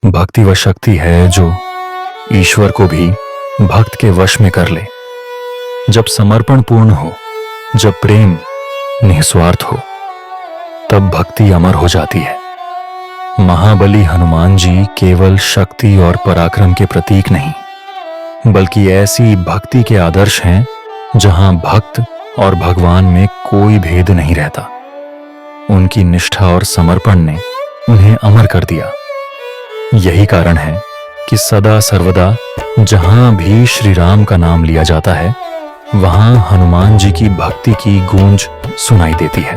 भक्ति वह शक्ति है जो ईश्वर को भी भक्त के वश में कर ले। जब समर्पण पूर्ण हो, जब प्रेम निस्वार्थ हो, तब भक्ति अमर हो जाती है। महाबली हनुमान जी केवल शक्ति और पराक्रम के प्रतीक नहीं, बल्कि ऐसी भक्ति के आदर्श हैं जहां भक्त और भगवान में कोई भेद नहीं रहता। उनकी निष्ठा और समर्पण ने उन्हें अमर कर दिया। यही कारण है कि सदा सर्वदा जहां भी श्री राम का नाम लिया जाता है, वहां हनुमान जी की भक्ति की गूंज सुनाई देती है।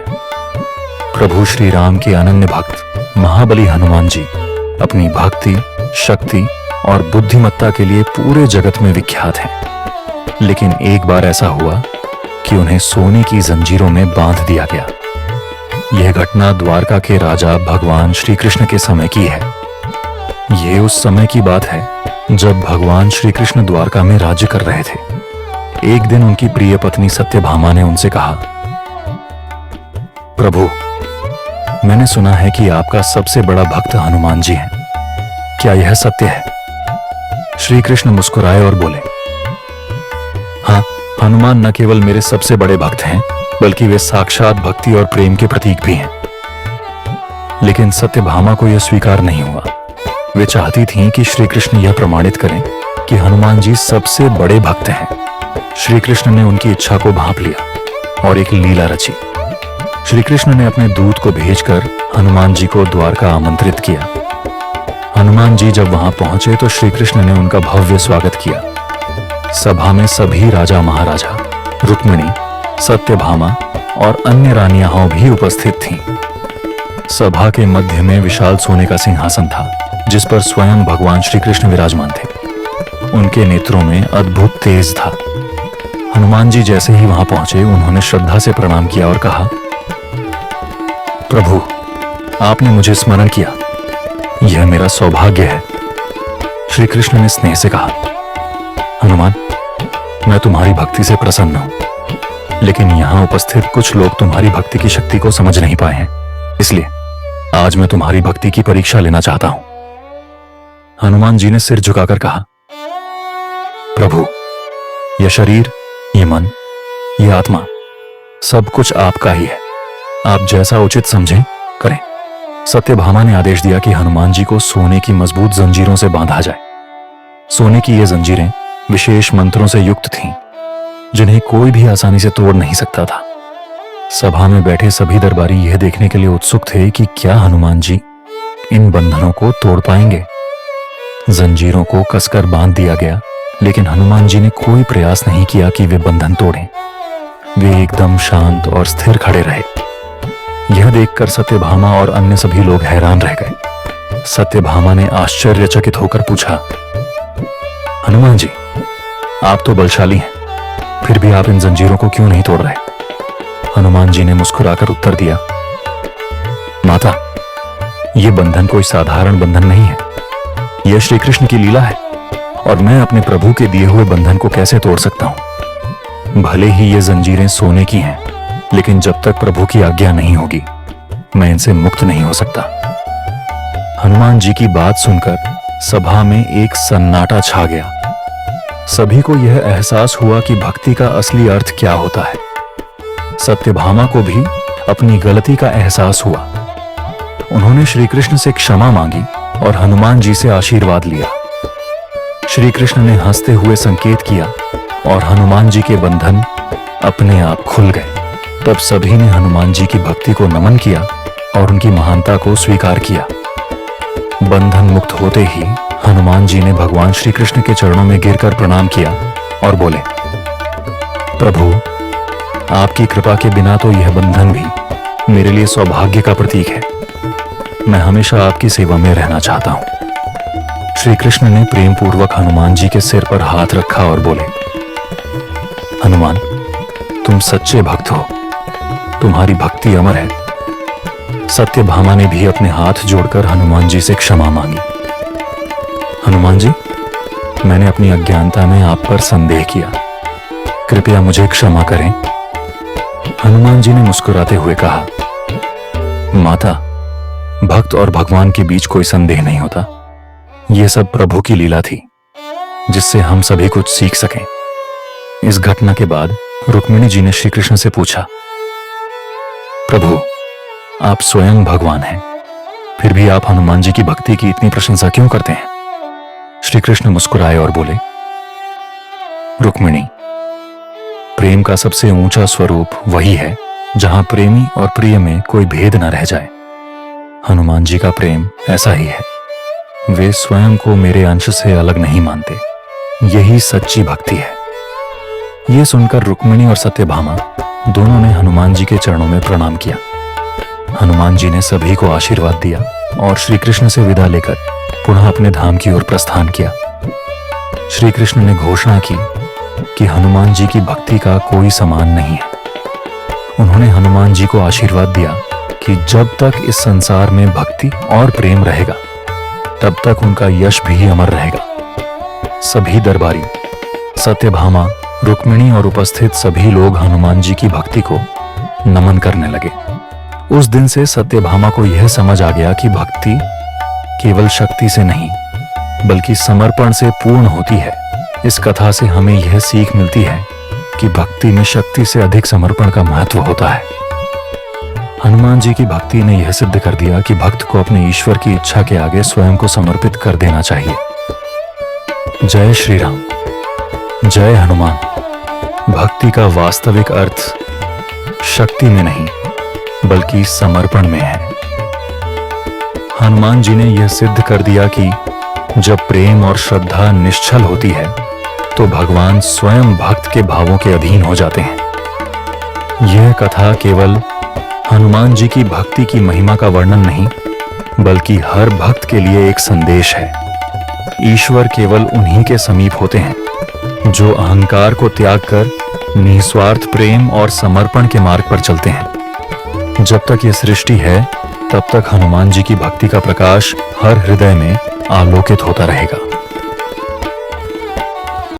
प्रभु श्री राम के अनन्य भक्त महाबली हनुमान जी अपनी भक्ति, शक्ति और बुद्धिमत्ता के लिए पूरे जगत में विख्यात हैं। लेकिन एक बार ऐसा हुआ कि उन्हें सोने की जंजीरों में बांध दिया गया। यह घटना द्वारका के राजा भगवान श्री कृष्ण के समय की है। यह उस समय की बात है जब भगवान श्री कृष्ण द्वारका में राज्य कर रहे थे। एक दिन उनकी प्रिय पत्नी सत्यभामा ने उनसे कहा, प्रभु, मैंने सुना है कि आपका सबसे बड़ा भक्त हनुमान जी हैं। क्या यह सत्य है? श्री कृष्ण मुस्कुराए और बोले, हाँ, हनुमान न केवल मेरे सबसे बड़े भक्त हैं, बल्कि वे साक्षात भक्ति और प्रेम के प्रतीक भी हैं। लेकिन सत्यभामा को यह स्वीकार नहीं हुआ। वे चाहती थीं कि श्री कृष्ण यह प्रमाणित करें कि हनुमान जी सबसे बड़े भक्त हैं। श्री कृष्ण ने उनकी इच्छा को भांप लिया और एक लीला रची। श्री कृष्ण ने अपने दूत को भेजकर हनुमान जी को द्वारका आमंत्रित किया। हनुमान जी जब वहां पहुंचे तो श्री कृष्ण ने उनका भव्य स्वागत किया। सभा में सभी राजा महाराजा, रुक्मिणी, सत्यभामा और अन्य रानियां भी उपस्थित थीं। सभा के मध्य में विशाल सोने का सिंहासन था, जिस पर स्वयं भगवान श्री कृष्ण विराजमान थे। उनके नेत्रों में अद्भुत तेज था। हनुमान जी जैसे ही वहां पहुंचे, उन्होंने श्रद्धा से प्रणाम किया और कहा, प्रभु, आपने मुझे स्मरण किया, यह मेरा सौभाग्य है। श्री कृष्ण ने स्नेह से कहा, हनुमान, मैं तुम्हारी भक्ति से प्रसन्न हूं, लेकिन यहां उपस्थित कुछ लोग तुम्हारी भक्ति की शक्ति को समझ नहीं पाए हैं, इसलिए आज मैं तुम्हारी भक्ति की परीक्षा लेना चाहता हूं। हनुमान जी ने सिर झुकाकर कहा, प्रभु, यह शरीर, ये मन, ये आत्मा, सब कुछ आपका ही है। आप जैसा उचित समझें करें। सत्यभामा ने आदेश दिया कि हनुमान जी को सोने की मजबूत जंजीरों से बांधा जाए। सोने की ये जंजीरें विशेष मंत्रों से युक्त थीं, जिन्हें कोई भी आसानी से तोड़ नहीं सकता था। सभा में बैठे सभी दरबारी यह देखने के लिए उत्सुक थे कि क्या हनुमान जी इन बंधनों को तोड़ पाएंगे। जंजीरों को कसकर बांध दिया गया, लेकिन हनुमान जी ने कोई प्रयास नहीं किया कि वे बंधन तोड़ें। वे एकदम शांत और स्थिर खड़े रहे। यह देखकर सत्यभामा और अन्य सभी लोग हैरान रह गए। सत्यभामा ने आश्चर्यचकित होकर पूछा, हनुमान जी, आप तो बलशाली हैं, फिर भी आप इन जंजीरों को क्यों नहीं तोड़ रहे? हनुमान जी ने मुस्कुराकर उत्तर दिया, माता, यह बंधन कोई साधारण बंधन नहीं है। यह श्री कृष्ण की लीला है और मैं अपने प्रभु के दिए हुए बंधन को कैसे तोड़ सकता हूं? भले ही ये जंजीरें सोने की हैं, लेकिन जब तक प्रभु की आज्ञा नहीं होगी, मैं इनसे मुक्त नहीं हो सकता। हनुमान जी की बात सुनकर सभा में एक सन्नाटा छा गया। सभी को यह एहसास हुआ कि भक्ति का असली अर्थ क्या होता है। सत्यभामा को भी अपनी गलती का एहसास हुआ। उन्होंने श्री कृष्ण से क्षमा मांगी और हनुमान जी से आशीर्वाद लिया। श्री कृष्ण ने हंसते हुए संकेत किया और हनुमान जी के बंधन अपने आप खुल गए। तब सभी ने हनुमान जी की भक्ति को नमन किया और उनकी महानता को स्वीकार किया। बंधन मुक्त होते ही हनुमान जी ने भगवान श्री कृष्ण के चरणों में गिरकर प्रणाम किया और बोले, प्रभु, आपकी कृपा के बिना तो यह बंधन भी मेरे लिए सौभाग्य का प्रतीक है। मैं हमेशा आपकी सेवा में रहना चाहता हूं। श्री कृष्ण ने प्रेम पूर्वक हनुमान जी के सिर पर हाथ रखा और बोले, हनुमान, तुम सच्चे भक्त हो, तुम्हारी भक्ति अमर है। सत्यभामा ने भी अपने हाथ जोड़कर हनुमान जी से क्षमा मांगी। हनुमान जी, मैंने अपनी अज्ञानता में आप पर संदेह किया, कृपया मुझे क्षमा करें। हनुमान जी ने मुस्कुराते हुए कहा, माता, भक्त और भगवान के बीच कोई संदेह नहीं होता। यह सब प्रभु की लीला थी, जिससे हम सभी कुछ सीख सकें। इस घटना के बाद रुक्मिणी जी ने श्री कृष्ण से पूछा, प्रभु, आप स्वयं भगवान हैं, फिर भी आप हनुमान जी की भक्ति की इतनी प्रशंसा क्यों करते हैं? श्री कृष्ण मुस्कुराए और बोले, रुक्मिणी, प्रेम का सबसे ऊंचा स्वरूप वही है जहां प्रेमी और प्रिय में कोई भेद न रह जाए। हनुमान जी का प्रेम ऐसा ही है। वे स्वयं को मेरे अंश से अलग नहीं मानते। यही सच्ची भक्ति है। यह सुनकर रुक्मिणी और सत्यभामा दोनों ने हनुमान जी के चरणों में प्रणाम किया। हनुमान जी ने सभी को आशीर्वाद दिया और श्री कृष्ण से विदा लेकर पुनः अपने धाम की ओर प्रस्थान किया। श्री कृष्ण ने घोषणा की कि हनुमान जी की भक्ति का कोई समान नहीं है। उन्होंने हनुमान जी को आशीर्वाद दिया कि जब तक इस संसार में भक्ति और प्रेम रहेगा, तब तक उनका यश भी अमर रहेगा। सभी दरबारी, सत्यभामा, रुक्मिणी और उपस्थित सभी लोग हनुमान जी की भक्ति को नमन करने लगे। उस दिन से सत्यभामा को यह समझ आ गया कि भक्ति केवल शक्ति से नहीं, बल्कि समर्पण से पूर्ण होती है। इस कथा से हमें यह सीख मिलती है कि भक्ति में शक्ति से अधिक समर्पण का महत्व होता है। हनुमान जी की भक्ति ने यह सिद्ध कर दिया कि भक्त को अपने ईश्वर की इच्छा के आगे स्वयं को समर्पित कर देना चाहिए। जय श्री राम, जय हनुमान। भक्ति का वास्तविक अर्थ शक्ति में नहीं, बल्कि समर्पण में है। हनुमान जी ने यह सिद्ध कर दिया कि जब प्रेम और श्रद्धा निश्चल होती है, तो भगवान स्वयं भक्त के भावों के अधीन हो जाते हैं। यह कथा केवल हनुमान जी की भक्ति की महिमा का वर्णन नहीं, बल्कि हर भक्त के लिए एक संदेश है। ईश्वर केवल उन्हीं के समीप होते हैं जो अहंकार को त्याग कर निस्वार्थ प्रेम और समर्पण के मार्ग पर चलते हैं। जब तक यह सृष्टि है, तब तक हनुमान जी की भक्ति का प्रकाश हर हृदय में आलोकित होता रहेगा।